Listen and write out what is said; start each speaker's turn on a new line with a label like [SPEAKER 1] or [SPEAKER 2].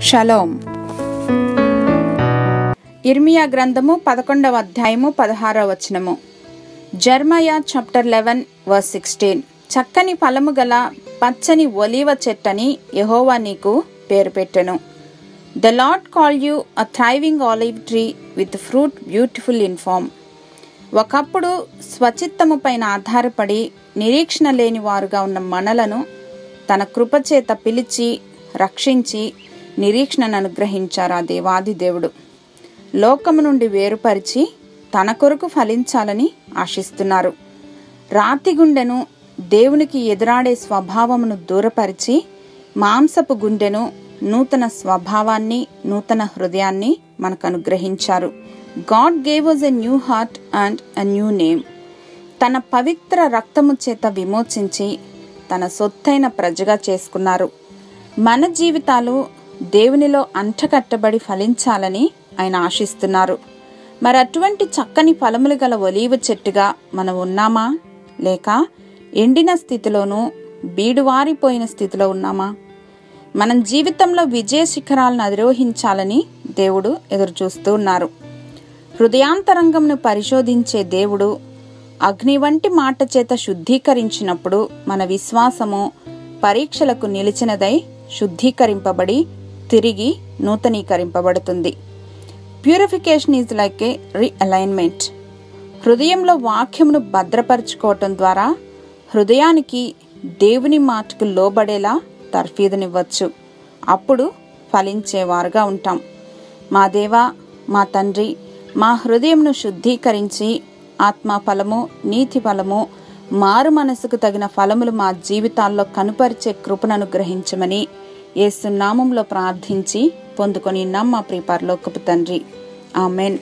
[SPEAKER 1] Shalom. ఇర్మియా గ్రంథము 11వ అధ్యాయము 16వ వచనము. Jeremiah chapter 11 verse 16. చక్కని ఫలము గల పచ్చని ఒలీవ చెట్టని యెహోవా నీకు పేరు పెట్టెను. The lord call you a thriving olive tree with fruit beautiful in form. ఒకప్పుడు స్వచిత్తము పైన ఆధారపడి నిరీక్షణ లేని వారుగా ఉన్న మనలను తన కృపచేత పిలిచి రక్షించి నిరీక్షణను అనుగ్రహించారు ఆ దేవాది దేవుడు. లోకము నుండి వేరుపరిచి తన కొరకు ఫలించాలని ఆశిస్తున్నారు. రాతి గుండెను, దేవునికి ఎదురాడే స్వభావమును దూరపరిచి మాంసపు గుండెను, నూతన స్వభావాన్ని, నూతన హృదయాన్ని మనకు అనుగ్రహించారు. God gave us a new heart and a new name. తన పవిత్ర రక్తము చేత విమోచించి తన సొత్తైన ప్రజగా చేసుకున్నారు. మన జీవితాలు దేవునిలో అంటకట్టబడి ఫలించాలని ఆయన ఆశిస్తున్నారు. మరి అటువంటి చక్కని ఫలములు గల ఒలీవ చెట్టుగా మనం ఉన్నామా, లేక ఎండిన స్థితిలోనూ బీడువారిపోయిన స్థితిలో ఉన్నామా? మనం జీవితంలో విజయ శిఖరాలను అధిరోహించాలని దేవుడు ఎదురు చూస్తూ ఉన్నారు. హృదయాంతరంగంను పరిశోధించే దేవుడు అగ్ని వంటి మాట చేత శుద్ధీకరించినప్పుడు మన విశ్వాసము పరీక్షలకు నిలిచినదై శుద్ధీకరింపబడి తిరిగి నూతనీకరింపబడుతుంది. Purification is like a realignment. హృదయంలో వాక్యమును భద్రపరచుకోవటం ద్వారా హృదయానికి దేవుని మాటకు లోబడేలా తర్ఫీదునివ్వచ్చు. అప్పుడు ఫలించేవారుగా ఉంటాం. మా దేవా, మా తండ్రి, మా హృదయంను శుద్ధీకరించి ఆత్మ ఫలము, నీతి ఫలము, మారు మనసుకు తగిన ఫలములు మా జీవితాల్లో కనుపరిచే కృపను అనుగ్రహించమని యేసు నామములో ప్రార్థించి పొందుకొని మా ప్రియ పరలోకపు తండ్రి. ఆమెన్.